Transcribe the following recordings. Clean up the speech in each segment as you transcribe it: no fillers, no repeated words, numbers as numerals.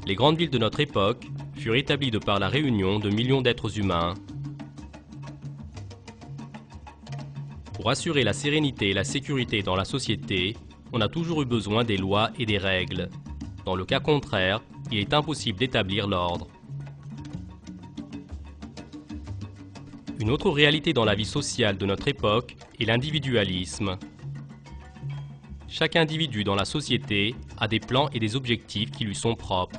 Les grandes villes de notre époque furent établies de par la réunion de millions d'êtres humains. Pour assurer la sérénité et la sécurité dans la société, on a toujours eu besoin des lois et des règles. Dans le cas contraire, il est impossible d'établir l'ordre. Une autre réalité dans la vie sociale de notre époque est l'individualisme. Chaque individu dans la société a des plans et des objectifs qui lui sont propres.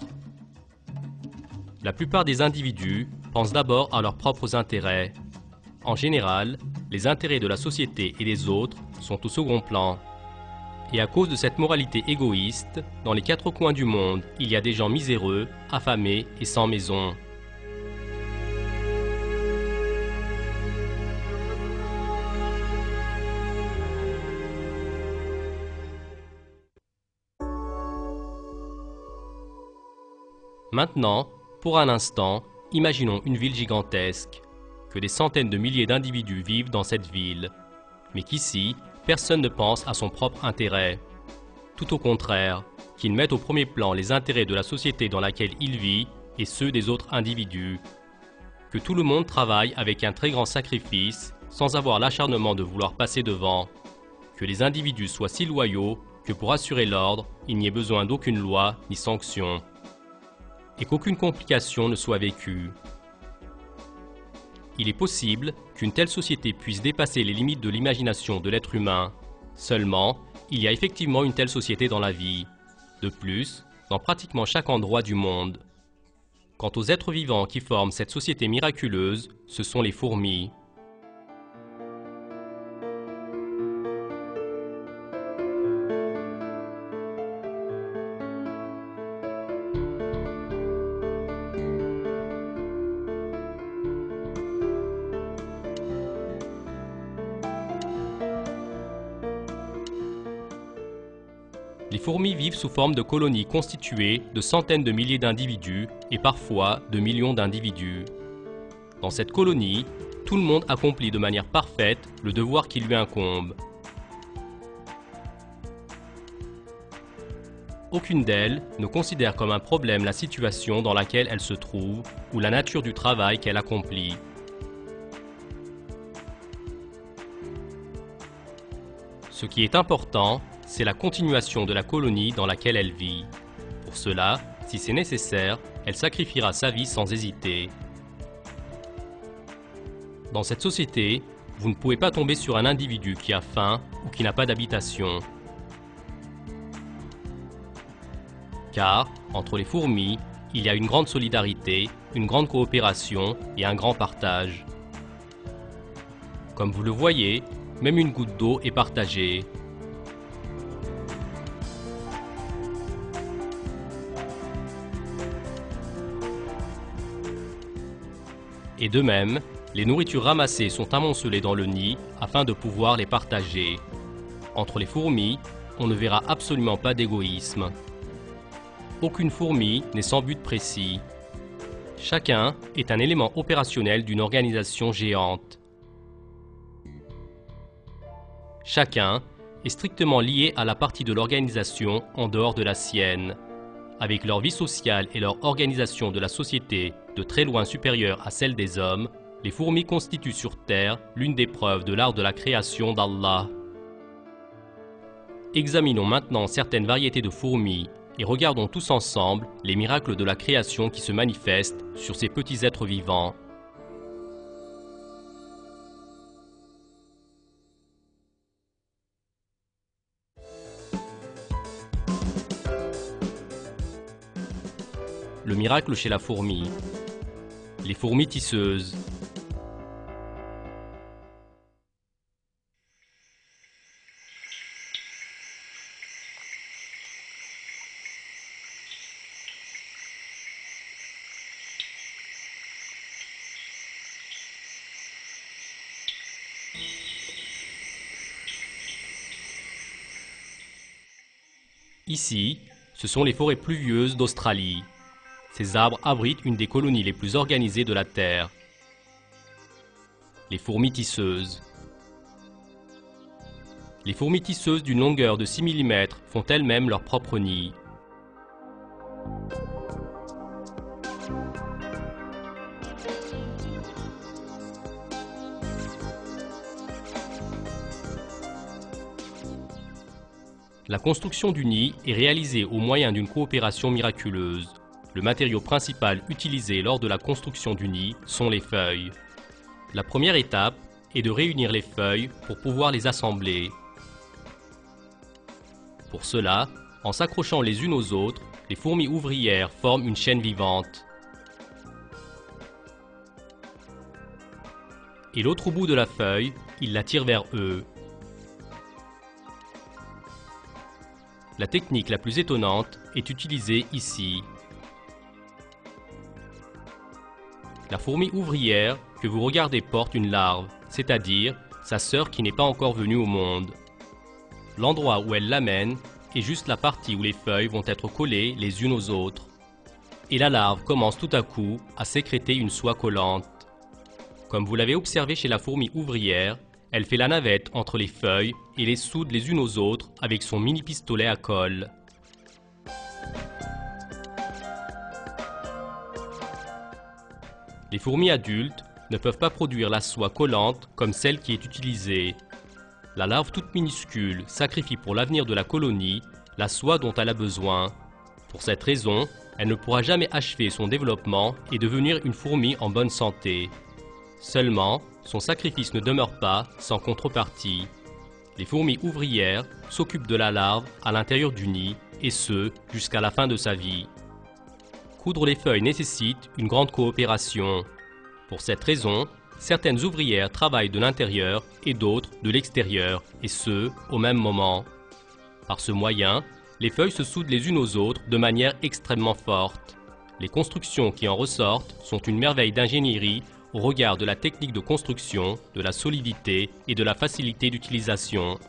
La plupart des individus pensent d'abord à leurs propres intérêts. En général, les intérêts de la société et des autres sont au second plan. Et à cause de cette moralité égoïste, dans les quatre coins du monde, il y a des gens miséreux, affamés et sans maison. Maintenant, pour un instant, imaginons une ville gigantesque, que des centaines de milliers d'individus vivent dans cette ville, mais qu'ici, personne ne pense à son propre intérêt. Tout au contraire, qu'ils mettent au premier plan les intérêts de la société dans laquelle il vit et ceux des autres individus. Que tout le monde travaille avec un très grand sacrifice, sans avoir l'acharnement de vouloir passer devant. Que les individus soient si loyaux que pour assurer l'ordre, il n'y ait besoin d'aucune loi ni sanction. Et qu'aucune complication ne soit vécue. Il est possible qu'une telle société puisse dépasser les limites de l'imagination de l'être humain. Seulement, il y a effectivement une telle société dans la vie. De plus, dans pratiquement chaque endroit du monde. Quant aux êtres vivants qui forment cette société miraculeuse, ce sont les fourmis. Les fourmis vivent sous forme de colonies constituées de centaines de milliers d'individus et parfois de millions d'individus. Dans cette colonie, tout le monde accomplit de manière parfaite le devoir qui lui incombe. Aucune d'elles ne considère comme un problème la situation dans laquelle elle se trouve ou la nature du travail qu'elle accomplit. Ce qui est important, c'est la continuation de la colonie dans laquelle elle vit. Pour cela, si c'est nécessaire, elle sacrifiera sa vie sans hésiter. Dans cette société, vous ne pouvez pas tomber sur un individu qui a faim ou qui n'a pas d'habitation. Car, entre les fourmis, il y a une grande solidarité, une grande coopération et un grand partage. Comme vous le voyez, même une goutte d'eau est partagée. Et de même, les nourritures ramassées sont amoncelées dans le nid afin de pouvoir les partager. Entre les fourmis, on ne verra absolument pas d'égoïsme. Aucune fourmi n'est sans but précis. Chacun est un élément opérationnel d'une organisation géante. Chacun est strictement lié à la partie de l'organisation en dehors de la sienne. Avec leur vie sociale et leur organisation de la société de très loin supérieure à celle des hommes, les fourmis constituent sur Terre l'une des preuves de l'art de la création d'Allah. Examinons maintenant certaines variétés de fourmis et regardons tous ensemble les miracles de la création qui se manifestent sur ces petits êtres vivants. Le miracle chez la fourmi. Les fourmis tisseuses. Ici, ce sont les forêts pluvieuses d'Australie. Ces arbres abritent une des colonies les plus organisées de la Terre. Les fourmis tisseuses. Les fourmis tisseuses d'une longueur de 6 mm font elles-mêmes leur propre nid. La construction du nid est réalisée au moyen d'une coopération miraculeuse. Le matériau principal utilisé lors de la construction du nid sont les feuilles. La première étape est de réunir les feuilles pour pouvoir les assembler. Pour cela, en s'accrochant les unes aux autres, les fourmis ouvrières forment une chaîne vivante. Et l'autre bout de la feuille, ils la tirent vers eux. La technique la plus étonnante est utilisée ici. La fourmi ouvrière que vous regardez porte une larve, c'est-à-dire sa sœur qui n'est pas encore venue au monde. L'endroit où elle l'amène est juste la partie où les feuilles vont être collées les unes aux autres. Et la larve commence tout à coup à sécréter une soie collante. Comme vous l'avez observé chez la fourmi ouvrière, elle fait la navette entre les feuilles et les soude les unes aux autres avec son mini pistolet à colle. Les fourmis adultes ne peuvent pas produire la soie collante comme celle qui est utilisée. La larve toute minuscule sacrifie pour l'avenir de la colonie la soie dont elle a besoin. Pour cette raison, elle ne pourra jamais achever son développement et devenir une fourmi en bonne santé. Seulement, son sacrifice ne demeure pas sans contrepartie. Les fourmis ouvrières s'occupent de la larve à l'intérieur du nid, et ce, jusqu'à la fin de sa vie. Coudre les feuilles nécessite une grande coopération. Pour cette raison, certaines ouvrières travaillent de l'intérieur et d'autres de l'extérieur, et ce, au même moment. Par ce moyen, les feuilles se soudent les unes aux autres de manière extrêmement forte. Les constructions qui en ressortent sont une merveille d'ingénierie au regard de la technique de construction, de la solidité et de la facilité d'utilisation.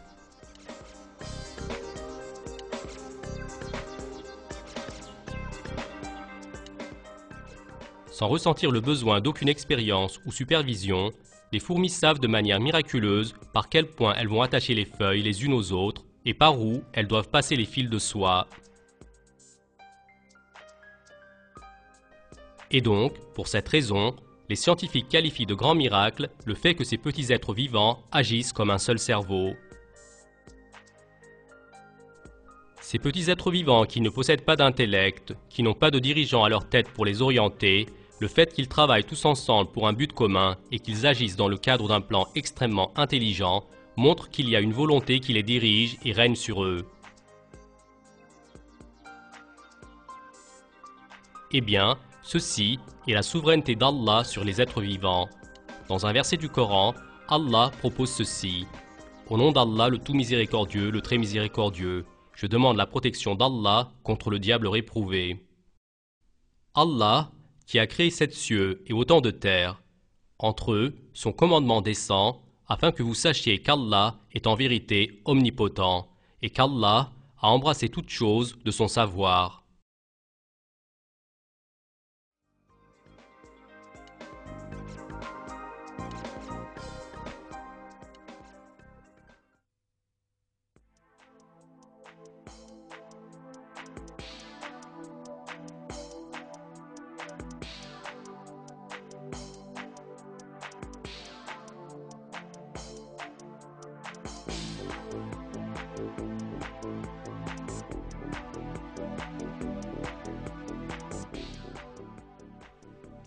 Sans ressentir le besoin d'aucune expérience ou supervision, les fourmis savent de manière miraculeuse par quel point elles vont attacher les feuilles les unes aux autres et par où elles doivent passer les fils de soie. Et donc, pour cette raison, les scientifiques qualifient de grand miracle le fait que ces petits êtres vivants agissent comme un seul cerveau. Ces petits êtres vivants qui ne possèdent pas d'intellect, qui n'ont pas de dirigeants à leur tête pour les orienter, le fait qu'ils travaillent tous ensemble pour un but commun et qu'ils agissent dans le cadre d'un plan extrêmement intelligent montre qu'il y a une volonté qui les dirige et règne sur eux. Eh bien, ceci est la souveraineté d'Allah sur les êtres vivants. Dans un verset du Coran, Allah propose ceci. Au nom d'Allah, le tout miséricordieux, le très miséricordieux, je demande la protection d'Allah contre le diable réprouvé. Allah, qui a créé sept cieux et autant de terres, entre eux, son commandement descend, afin que vous sachiez qu'Allah est en vérité omnipotent, et qu'Allah a embrassé toutes choses de son savoir.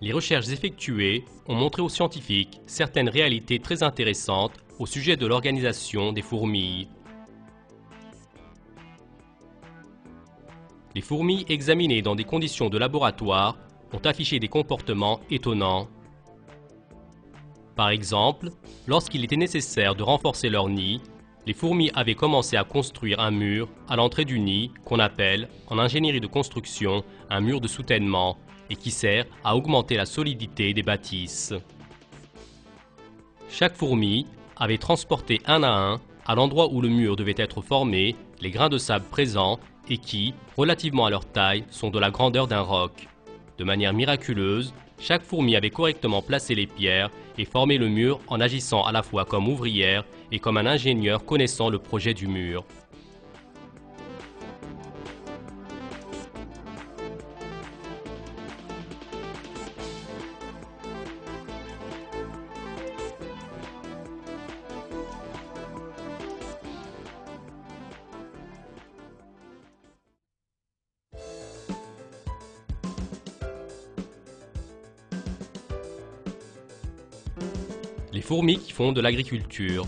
Les recherches effectuées ont montré aux scientifiques certaines réalités très intéressantes au sujet de l'organisation des fourmis. Les fourmis examinées dans des conditions de laboratoire ont affiché des comportements étonnants. Par exemple, lorsqu'il était nécessaire de renforcer leur nid, les fourmis avaient commencé à construire un mur à l'entrée du nid qu'on appelle, en ingénierie de construction, un mur de soutènement, et qui sert à augmenter la solidité des bâtisses. Chaque fourmi avait transporté un à l'endroit où le mur devait être formé, les grains de sable présents et qui, relativement à leur taille, sont de la grandeur d'un roc. De manière miraculeuse, chaque fourmi avait correctement placé les pierres et formé le mur en agissant à la fois comme ouvrière et comme un ingénieur connaissant le projet du mur. fourmis qui font de l'agriculture.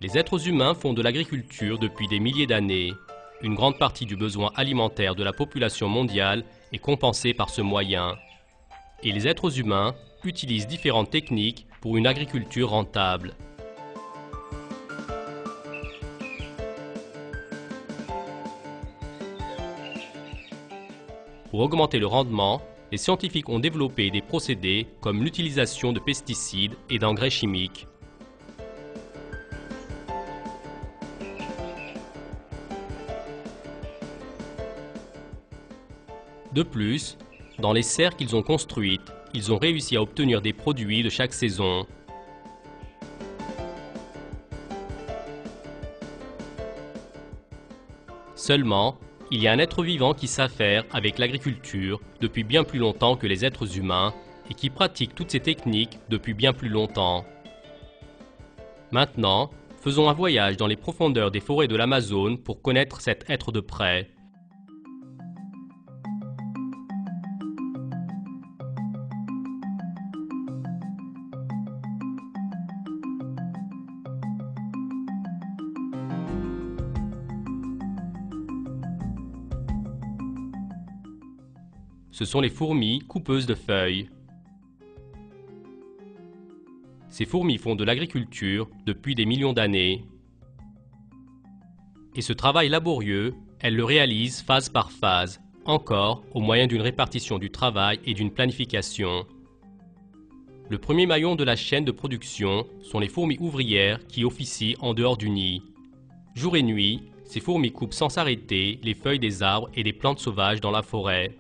Les êtres humains font de l'agriculture depuis des milliers d'années. Une grande partie du besoin alimentaire de la population mondiale est compensée par ce moyen. Et les êtres humains utilisent différentes techniques pour une agriculture rentable. Pour augmenter le rendement, les scientifiques ont développé des procédés comme l'utilisation de pesticides et d'engrais chimiques. De plus, dans les serres qu'ils ont construites, ils ont réussi à obtenir des produits de chaque saison. Seulement, il y a un être vivant qui s'affaire avec l'agriculture depuis bien plus longtemps que les êtres humains et qui pratique toutes ces techniques depuis bien plus longtemps. Maintenant, faisons un voyage dans les profondeurs des forêts de l'Amazone pour connaître cet être de près. Ce sont les fourmis coupeuses de feuilles. Ces fourmis font de l'agriculture depuis des millions d'années. Et ce travail laborieux, elles le réalisent phase par phase, encore au moyen d'une répartition du travail et d'une planification. Le premier maillon de la chaîne de production sont les fourmis ouvrières qui officient en dehors du nid. Jour et nuit, ces fourmis coupent sans s'arrêter les feuilles des arbres et des plantes sauvages dans la forêt.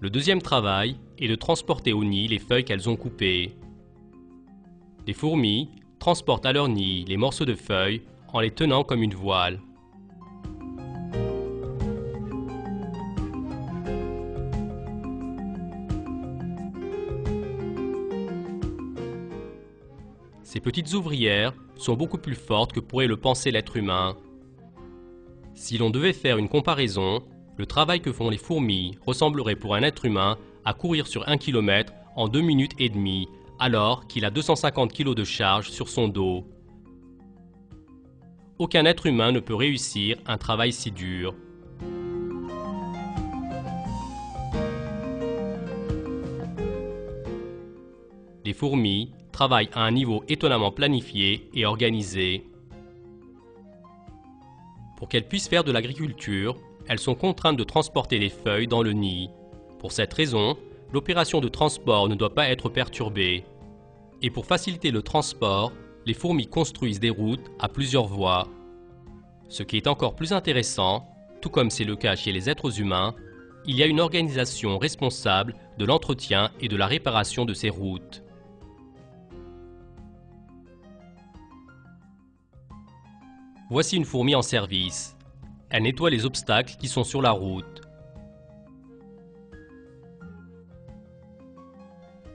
Le deuxième travail est de transporter au nid les feuilles qu'elles ont coupées. Les fourmis transportent à leur nid les morceaux de feuilles en les tenant comme une voile. Ces petites ouvrières sont beaucoup plus fortes que pourrait le penser l'être humain. Si l'on devait faire une comparaison, le travail que font les fourmis ressemblerait pour un être humain à courir sur 1 km en 2 minutes et demie, alors qu'il a 250 kg de charge sur son dos. Aucun être humain ne peut réussir un travail si dur. Les fourmis travaillent à un niveau étonnamment planifié et organisé. Pour qu'elles puissent faire de l'agriculture, elles sont contraintes de transporter les feuilles dans le nid. Pour cette raison, l'opération de transport ne doit pas être perturbée. Et pour faciliter le transport, les fourmis construisent des routes à plusieurs voies. Ce qui est encore plus intéressant, tout comme c'est le cas chez les êtres humains, il y a une organisation responsable de l'entretien et de la réparation de ces routes. Voici une fourmi en service. Elle nettoie les obstacles qui sont sur la route.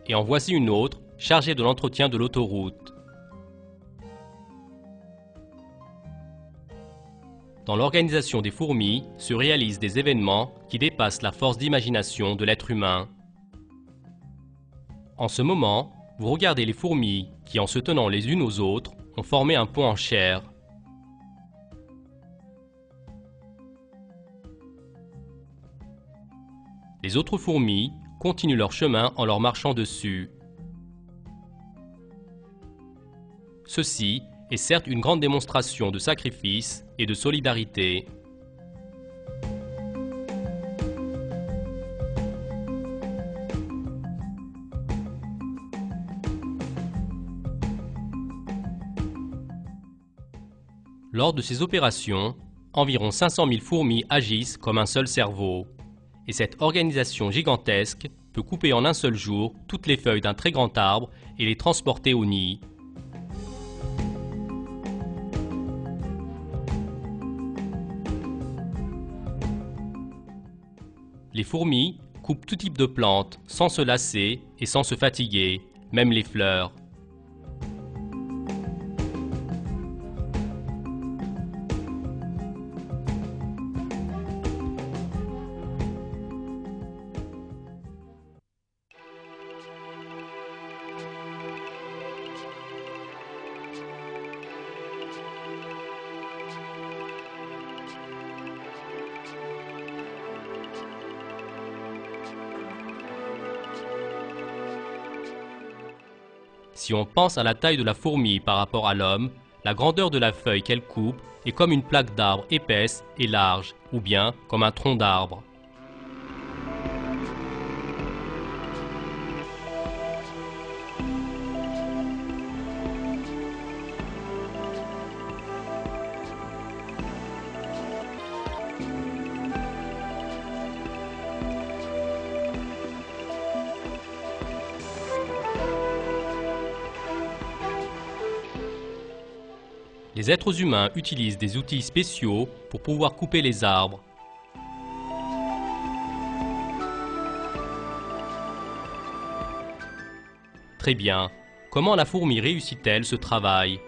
Et en voici une autre, chargée de l'entretien de l'autoroute. Dans l'organisation des fourmis se réalisent des événements qui dépassent la force d'imagination de l'être humain. En ce moment, vous regardez les fourmis qui, en se tenant les unes aux autres, ont formé un pont en chair. Les autres fourmis continuent leur chemin en leur marchant dessus. Ceci est certes une grande démonstration de sacrifice et de solidarité. Lors de ces opérations, environ 500 000 fourmis agissent comme un seul cerveau. Et cette organisation gigantesque peut couper en un seul jour toutes les feuilles d'un très grand arbre et les transporter au nid. Les fourmis coupent tout type de plantes sans se lasser et sans se fatiguer, même les fleurs. Si on pense à la taille de la fourmi par rapport à l'homme, la grandeur de la feuille qu'elle coupe est comme une plaque d'arbre épaisse et large, ou bien comme un tronc d'arbre. Les êtres humains utilisent des outils spéciaux pour pouvoir couper les arbres. Très bien. Comment la fourmi réussit-elle ce travail?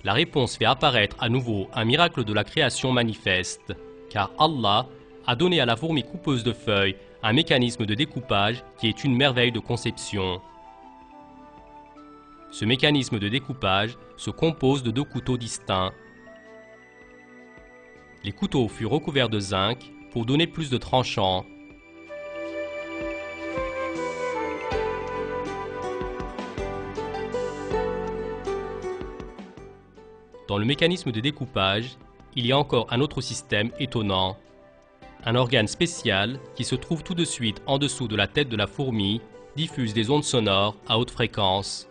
La réponse fait apparaître à nouveau un miracle de la création manifeste, car Allah a donné à la fourmi coupeuse de feuilles un mécanisme de découpage qui est une merveille de conception. Ce mécanisme de découpage se compose de deux couteaux distincts. Les couteaux furent recouverts de zinc pour donner plus de tranchants. Dans le mécanisme de découpage, il y a encore un autre système étonnant. Un organe spécial qui se trouve tout de suite en dessous de la tête de la fourmi diffuse des ondes sonores à haute fréquence.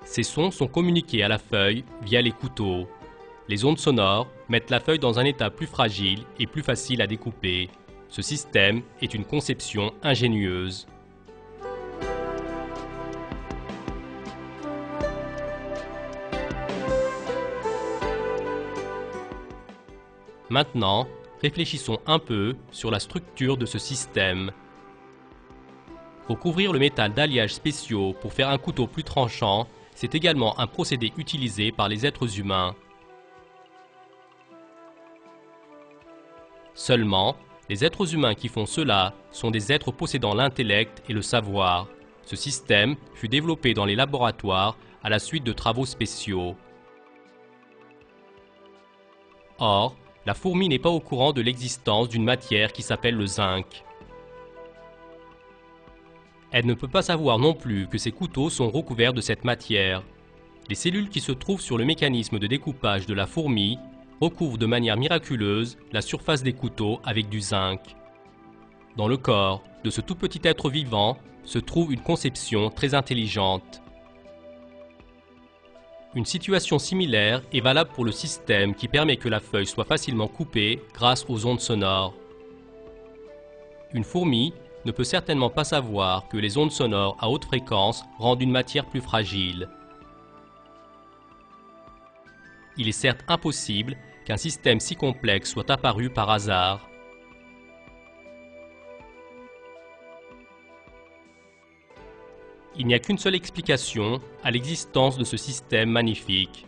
Ces sons sont communiqués à la feuille via les couteaux. Les ondes sonores mettent la feuille dans un état plus fragile et plus facile à découper. Ce système est une conception ingénieuse. Maintenant, réfléchissons un peu sur la structure de ce système. Recouvrir le métal d'alliages spéciaux pour faire un couteau plus tranchant, c'est également un procédé utilisé par les êtres humains. Seulement, les êtres humains qui font cela sont des êtres possédant l'intellect et le savoir. Ce système fut développé dans les laboratoires à la suite de travaux spéciaux. Or, la fourmi n'est pas au courant de l'existence d'une matière qui s'appelle le zinc. Elle ne peut pas savoir non plus que ses couteaux sont recouverts de cette matière. Les cellules qui se trouvent sur le mécanisme de découpage de la fourmi recouvrent de manière miraculeuse la surface des couteaux avec du zinc. Dans le corps de ce tout petit être vivant se trouve une conception très intelligente. Une situation similaire est valable pour le système qui permet que la feuille soit facilement coupée grâce aux ondes sonores. Une fourmi ne peut certainement pas savoir que les ondes sonores à haute fréquence rendent une matière plus fragile. Il est certes impossible qu'un système si complexe soit apparu par hasard. Il n'y a qu'une seule explication à l'existence de ce système magnifique.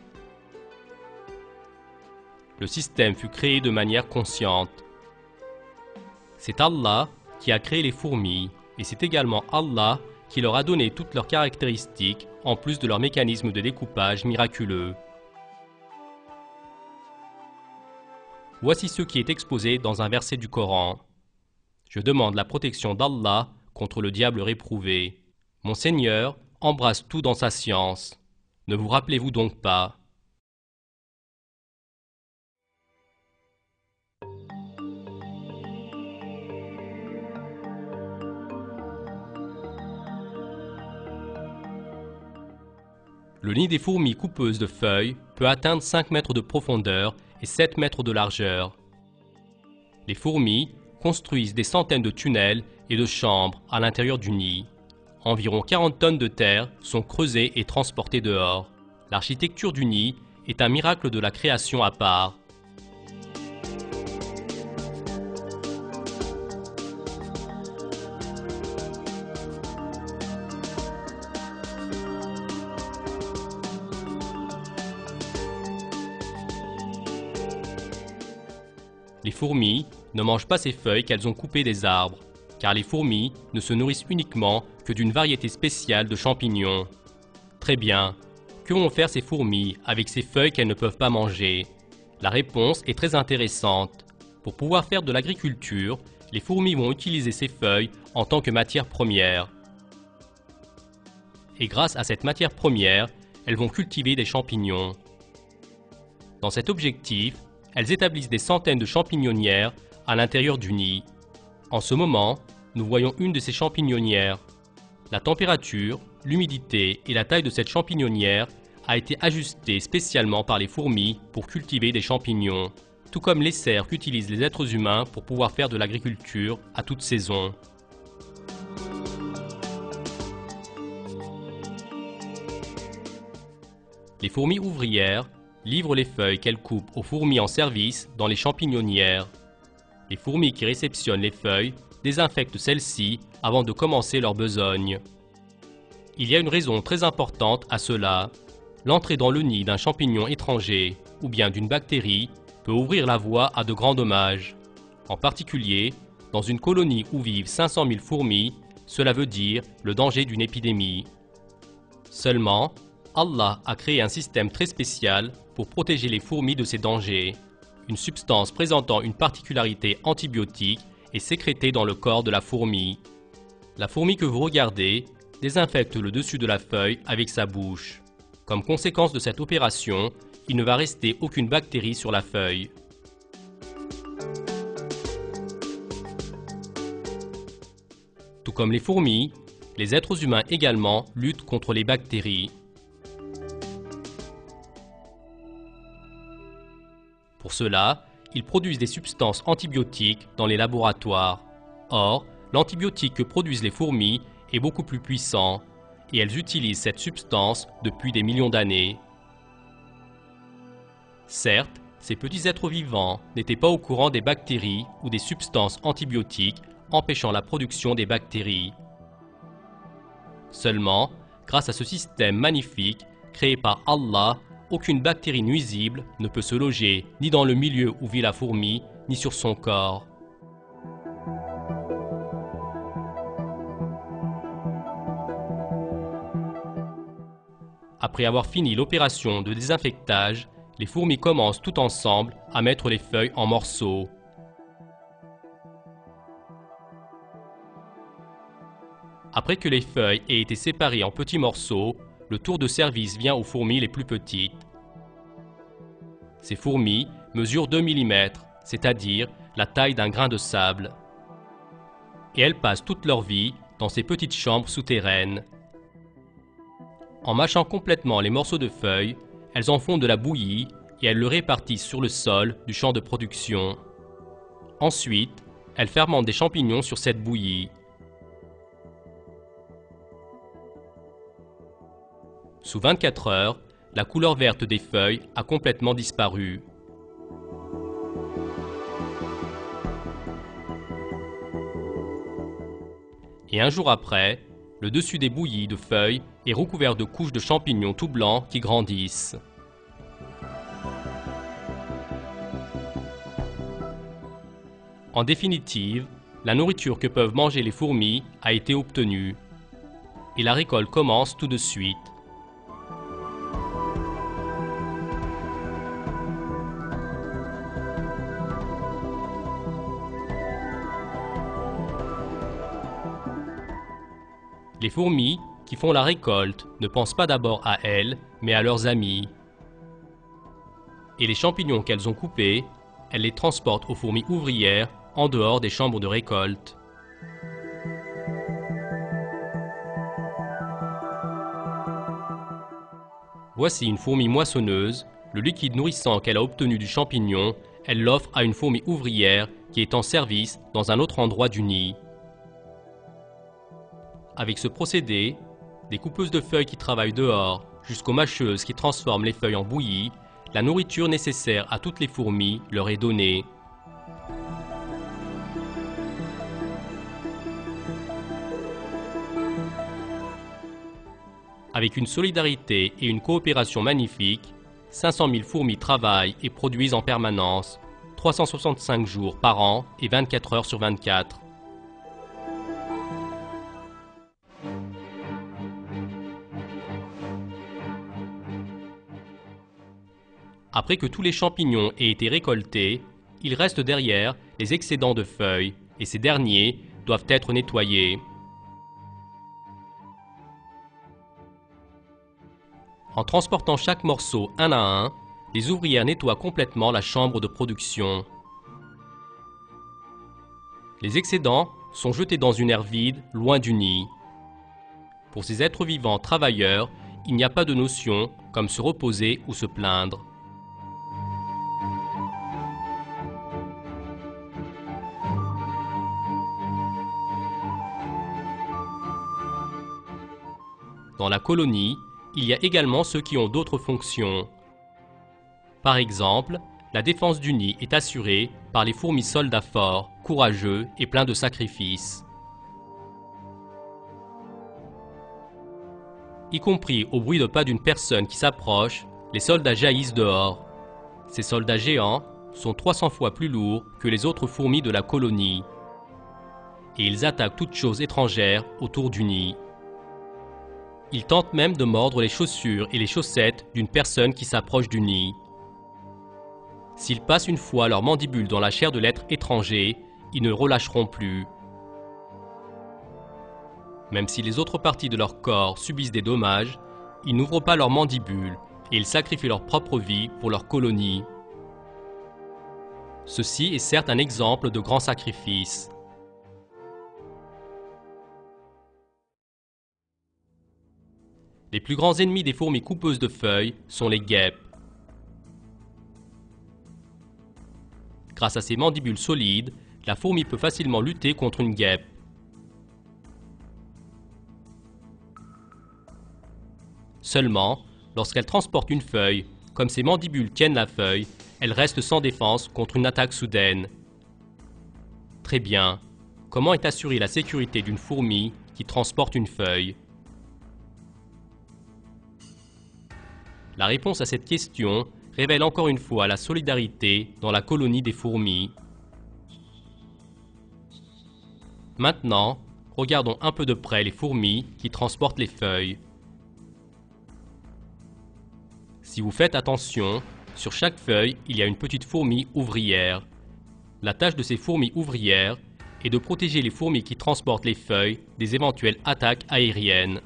Le système fut créé de manière consciente. C'est Allah qui a créé les fourmis, et c'est également Allah qui leur a donné toutes leurs caractéristiques en plus de leur mécanisme de découpage miraculeux. Voici ce qui est exposé dans un verset du Coran. Je demande la protection d'Allah contre le diable réprouvé. Mon Seigneur embrasse tout dans sa science. Ne vous rappelez-vous donc pas? Le nid des fourmis coupeuses de feuilles peut atteindre 5 mètres de profondeur et 7 mètres de largeur. Les fourmis construisent des centaines de tunnels et de chambres à l'intérieur du nid. Environ 40 tonnes de terre sont creusées et transportées dehors. L'architecture du nid est un miracle de la création à part. Les fourmis ne mangent pas ces feuilles qu'elles ont coupées des arbres, car les fourmis ne se nourrissent uniquement que d'une variété spéciale de champignons. Très bien, que vont faire ces fourmis avec ces feuilles qu'elles ne peuvent pas manger? La réponse est très intéressante. Pour pouvoir faire de l'agriculture, les fourmis vont utiliser ces feuilles en tant que matière première. Et grâce à cette matière première, elles vont cultiver des champignons. Dans cet objectif, elles établissent des centaines de champignonnières à l'intérieur du nid. En ce moment, nous voyons une de ces champignonnières. La température, l'humidité et la taille de cette champignonnière a été ajustée spécialement par les fourmis pour cultiver des champignons, tout comme les serres qu'utilisent les êtres humains pour pouvoir faire de l'agriculture à toute saison. Les fourmis ouvrières livrent les feuilles qu'elles coupent aux fourmis en service dans les champignonnières. Les fourmis qui réceptionnent les feuilles désinfectent celles-ci avant de commencer leur besogne. Il y a une raison très importante à cela. L'entrée dans le nid d'un champignon étranger ou bien d'une bactérie peut ouvrir la voie à de grands dommages. En particulier, dans une colonie où vivent 500 000 fourmis, cela veut dire le danger d'une épidémie. Seulement, Allah a créé un système très spécial pour protéger les fourmis de ces dangers. Une substance présentant une particularité antibiotique est sécrétée dans le corps de la fourmi. La fourmi que vous regardez désinfecte le dessus de la feuille avec sa bouche. Comme conséquence de cette opération, il ne va rester aucune bactérie sur la feuille. Tout comme les fourmis, les êtres humains également luttent contre les bactéries. Pour cela, ils produisent des substances antibiotiques dans les laboratoires. Or, l'antibiotique que produisent les fourmis est beaucoup plus puissant, et elles utilisent cette substance depuis des millions d'années. Certes, ces petits êtres vivants n'étaient pas au courant des bactéries ou des substances antibiotiques empêchant la production des bactéries. Seulement, grâce à ce système magnifique créé par Allah, aucune bactérie nuisible ne peut se loger ni dans le milieu où vit la fourmi, ni sur son corps. Après avoir fini l'opération de désinfectage, les fourmis commencent tout ensemble à mettre les feuilles en morceaux. Après que les feuilles aient été séparées en petits morceaux, le tour de service vient aux fourmis les plus petites. Ces fourmis mesurent 2 mm, c'est-à-dire la taille d'un grain de sable. Et elles passent toute leur vie dans ces petites chambres souterraines. En mâchant complètement les morceaux de feuilles, elles en font de la bouillie et elles le répartissent sur le sol du champ de production. Ensuite, elles fermentent des champignons sur cette bouillie. Sous 24 heures, la couleur verte des feuilles a complètement disparu. Et un jour après, le dessus des bouillies de feuilles est recouvert de couches de champignons tout blancs qui grandissent. En définitive, la nourriture que peuvent manger les fourmis a été obtenue. Et la récolte commence tout de suite. Les fourmis qui font la récolte ne pensent pas d'abord à elles, mais à leurs amis. Et les champignons qu'elles ont coupés, elles les transportent aux fourmis ouvrières en dehors des chambres de récolte. Voici une fourmi moissonneuse. Le liquide nourrissant qu'elle a obtenu du champignon, elle l'offre à une fourmi ouvrière qui est en service dans un autre endroit du nid. Avec ce procédé, des coupeuses de feuilles qui travaillent dehors jusqu'aux mâcheuses qui transforment les feuilles en bouillie, la nourriture nécessaire à toutes les fourmis leur est donnée. Avec une solidarité et une coopération magnifiques, 500 000 fourmis travaillent et produisent en permanence. 365 jours par an et 24 heures sur 24. Après que tous les champignons aient été récoltés, il reste derrière les excédents de feuilles et ces derniers doivent être nettoyés. En transportant chaque morceau un à un, les ouvrières nettoient complètement la chambre de production. Les excédents sont jetés dans une aire vide, loin du nid. Pour ces êtres vivants travailleurs, il n'y a pas de notion comme se reposer ou se plaindre. Dans la colonie, il y a également ceux qui ont d'autres fonctions. Par exemple, la défense du nid est assurée par les fourmis soldats forts, courageux et pleins de sacrifices. Y compris au bruit de pas d'une personne qui s'approche, les soldats jaillissent dehors. Ces soldats géants sont 300 fois plus lourds que les autres fourmis de la colonie. Et ils attaquent toute chose étrangère autour du nid. Ils tentent même de mordre les chaussures et les chaussettes d'une personne qui s'approche du nid. S'ils passent une fois leur mandibule dans la chair de l'être étranger, ils ne relâcheront plus. Même si les autres parties de leur corps subissent des dommages, ils n'ouvrent pas leur mandibule et ils sacrifient leur propre vie pour leur colonie. Ceci est certes un exemple de grand sacrifice. Les plus grands ennemis des fourmis coupeuses de feuilles sont les guêpes. Grâce à ses mandibules solides, la fourmi peut facilement lutter contre une guêpe. Seulement, lorsqu'elle transporte une feuille, comme ses mandibules tiennent la feuille, elle reste sans défense contre une attaque soudaine. Très bien, comment est assurée la sécurité d'une fourmi qui transporte une feuille ? La réponse à cette question révèle encore une fois la solidarité dans la colonie des fourmis. Maintenant, regardons un peu de près les fourmis qui transportent les feuilles. Si vous faites attention, sur chaque feuille, il y a une petite fourmi ouvrière. La tâche de ces fourmis ouvrières est de protéger les fourmis qui transportent les feuilles des éventuelles attaques aériennes.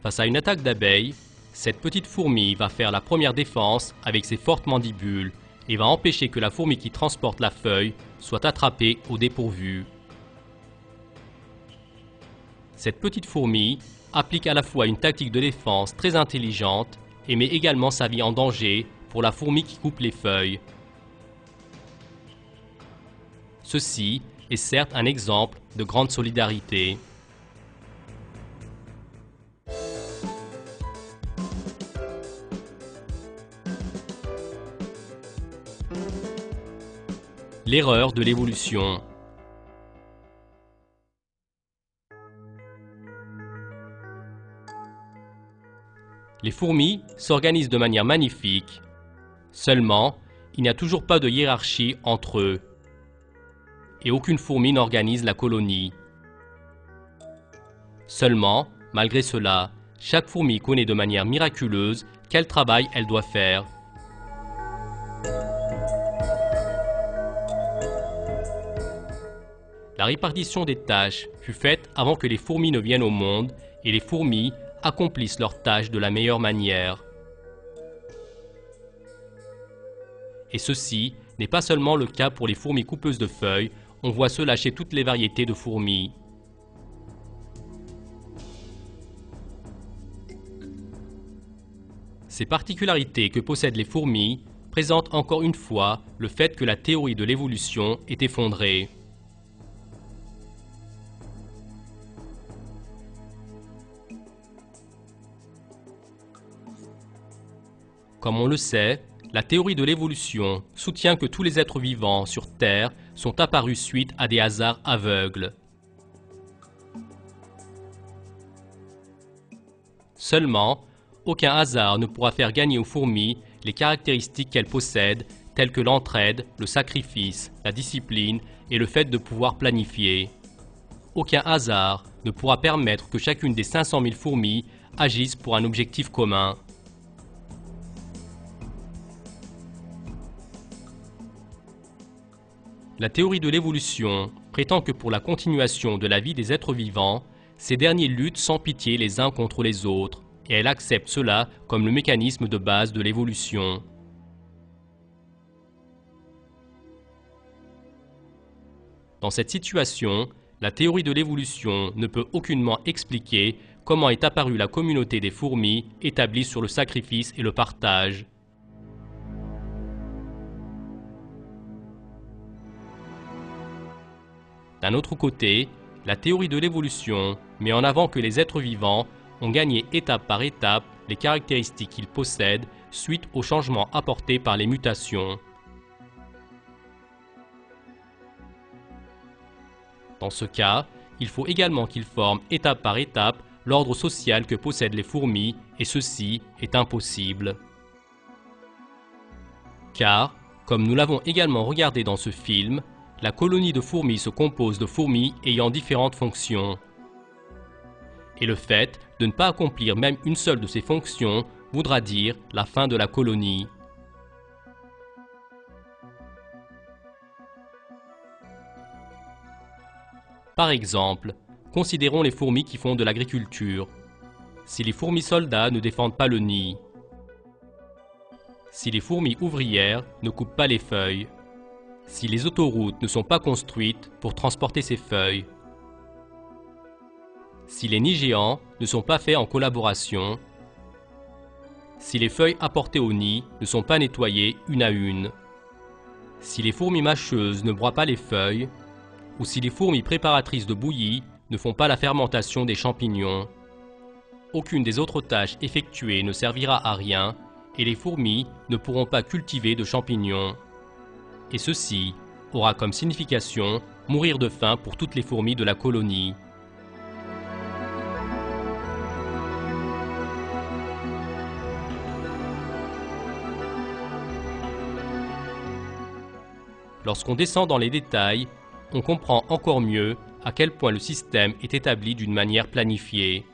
Face à une attaque d'abeilles, cette petite fourmi va faire la première défense avec ses fortes mandibules et va empêcher que la fourmi qui transporte la feuille soit attrapée au dépourvu. Cette petite fourmi applique à la fois une tactique de défense très intelligente et met également sa vie en danger pour la fourmi qui coupe les feuilles. Ceci est certes un exemple de grande solidarité. L'erreur de l'évolution. Les fourmis s'organisent de manière magnifique. Seulement, il n'y a toujours pas de hiérarchie entre eux. Et aucune fourmi n'organise la colonie. Seulement, malgré cela, chaque fourmi connaît de manière miraculeuse quel travail elle doit faire. La répartition des tâches fut faite avant que les fourmis ne viennent au monde et les fourmis accomplissent leurs tâches de la meilleure manière. Et ceci n'est pas seulement le cas pour les fourmis coupeuses de feuilles, on voit cela chez toutes les variétés de fourmis. Ces particularités que possèdent les fourmis présentent encore une fois le fait que la théorie de l'évolution est effondrée. Comme on le sait, la théorie de l'évolution soutient que tous les êtres vivants sur Terre sont apparus suite à des hasards aveugles. Seulement, Aucun hasard ne pourra faire gagner aux fourmis les caractéristiques qu'elles possèdent, telles que l'entraide, le sacrifice, la discipline et le fait de pouvoir planifier. Aucun hasard ne pourra permettre que chacune des 500 000 fourmis agisse pour un objectif commun. La théorie de l'évolution prétend que pour la continuation de la vie des êtres vivants, ces derniers luttent sans pitié les uns contre les autres, et elle accepte cela comme le mécanisme de base de l'évolution. Dans cette situation, la théorie de l'évolution ne peut aucunement expliquer comment est apparue la communauté des fourmis établie sur le sacrifice et le partage. D'un autre côté, la théorie de l'évolution met en avant que les êtres vivants ont gagné étape par étape les caractéristiques qu'ils possèdent suite aux changements apportés par les mutations. Dans ce cas, il faut également qu'ils forment étape par étape l'ordre social que possèdent les fourmis, et ceci est impossible. Car, comme nous l'avons également regardé dans ce film, la colonie de fourmis se compose de fourmis ayant différentes fonctions. Et le fait de ne pas accomplir même une seule de ces fonctions voudra dire la fin de la colonie. Par exemple, considérons les fourmis qui font de l'agriculture. Si les fourmis soldats ne défendent pas le nid, si les fourmis ouvrières ne coupent pas les feuilles, si les autoroutes ne sont pas construites pour transporter ces feuilles, si les nids géants ne sont pas faits en collaboration, si les feuilles apportées au nid ne sont pas nettoyées une à une, si les fourmis mâcheuses ne broient pas les feuilles, ou si les fourmis préparatrices de bouillie ne font pas la fermentation des champignons. Aucune des autres tâches effectuées ne servira à rien et les fourmis ne pourront pas cultiver de champignons. Et ceci aura comme signification mourir de faim pour toutes les fourmis de la colonie. Lorsqu'on descend dans les détails, on comprend encore mieux à quel point le système est établi d'une manière planifiée.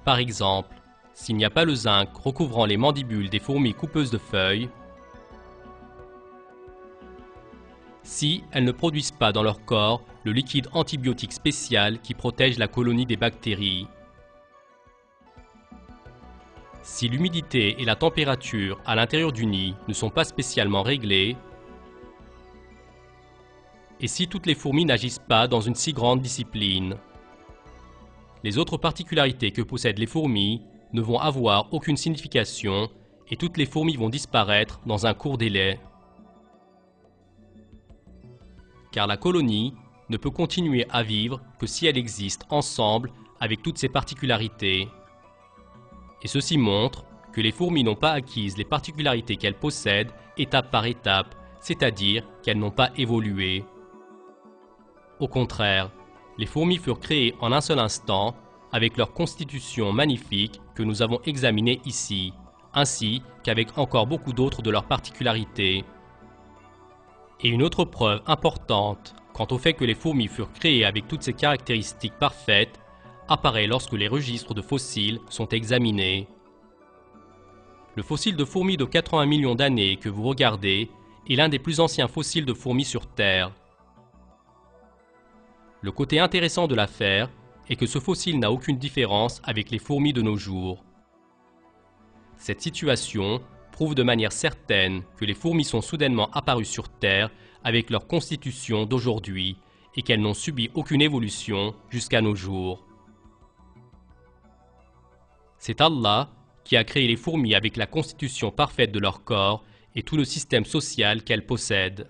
Par exemple, s'il n'y a pas le zinc recouvrant les mandibules des fourmis coupeuses de feuilles, si elles ne produisent pas dans leur corps le liquide antibiotique spécial qui protège la colonie des bactéries, si l'humidité et la température à l'intérieur du nid ne sont pas spécialement réglées, et si toutes les fourmis n'agissent pas dans une si grande discipline. Les autres particularités que possèdent les fourmis ne vont avoir aucune signification et toutes les fourmis vont disparaître dans un court délai. Car la colonie ne peut continuer à vivre que si elle existe ensemble avec toutes ses particularités. Et ceci montre que les fourmis n'ont pas acquis les particularités qu'elles possèdent étape par étape, c'est-à-dire qu'elles n'ont pas évolué. Au contraire, les fourmis furent créées en un seul instant avec leur constitution magnifique que nous avons examinée ici, ainsi qu'avec encore beaucoup d'autres de leurs particularités. Et une autre preuve importante quant au fait que les fourmis furent créées avec toutes ces caractéristiques parfaites apparaît lorsque les registres de fossiles sont examinés. Le fossile de fourmis de 80 millions d'années que vous regardez est l'un des plus anciens fossiles de fourmis sur Terre. Le côté intéressant de l'affaire est que ce fossile n'a aucune différence avec les fourmis de nos jours. Cette situation prouve de manière certaine que les fourmis sont soudainement apparues sur Terre avec leur constitution d'aujourd'hui et qu'elles n'ont subi aucune évolution jusqu'à nos jours. C'est Allah qui a créé les fourmis avec la constitution parfaite de leur corps et tout le système social qu'elles possèdent.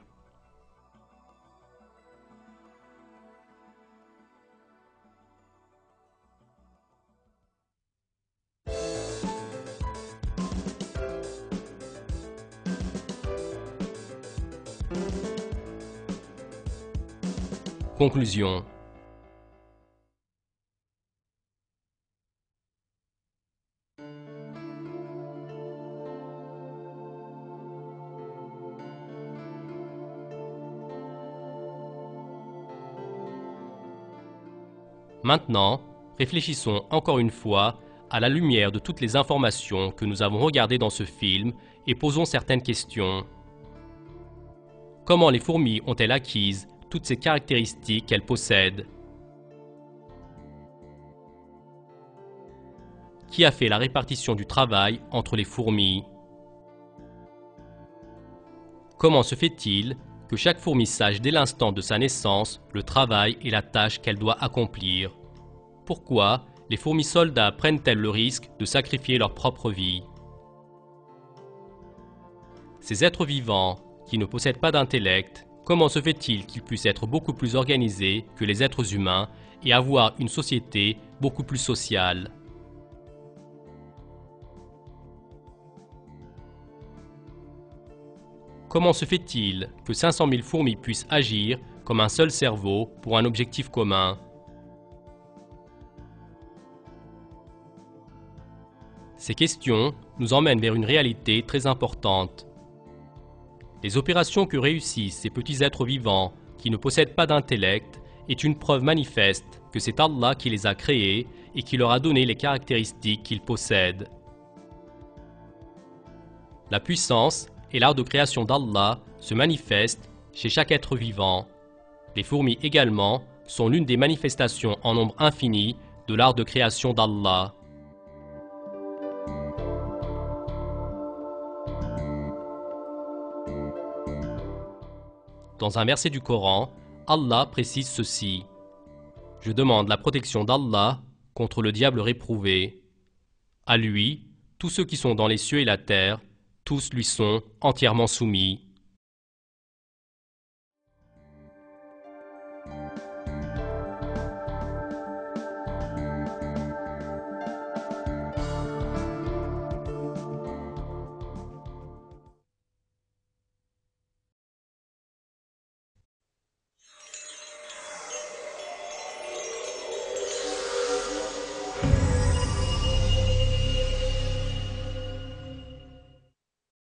Conclusion. Maintenant, réfléchissons encore une fois à la lumière de toutes les informations que nous avons regardées dans ce film et posons certaines questions. Comment les fourmis ont-elles acquises toutes ces caractéristiques qu'elles possèdent? Qui a fait la répartition du travail entre les fourmis? Comment se fait-il que chaque fourmi sache dès l'instant de sa naissance le travail et la tâche qu'elle doit accomplir? Pourquoi les fourmis soldats prennent-elles le risque de sacrifier leur propre vie? Ces êtres vivants, qui ne possèdent pas d'intellect, comment se fait-il qu'ils puissent être beaucoup plus organisés que les êtres humains et avoir une société beaucoup plus sociale? Comment se fait-il que 500 000 fourmis puissent agir comme un seul cerveau pour un objectif commun? Ces questions nous emmènent vers une réalité très importante. Les opérations que réussissent ces petits êtres vivants qui ne possèdent pas d'intellect est une preuve manifeste que c'est Allah qui les a créés et qui leur a donné les caractéristiques qu'ils possèdent. La puissance et l'art de création d'Allah se manifestent chez chaque être vivant. Les fourmis également sont l'une des manifestations en nombre infini de l'art de création d'Allah. Dans un verset du Coran, Allah précise ceci: « Je demande la protection d'Allah contre le diable réprouvé. À lui, tous ceux qui sont dans les cieux et la terre, tous lui sont entièrement soumis. »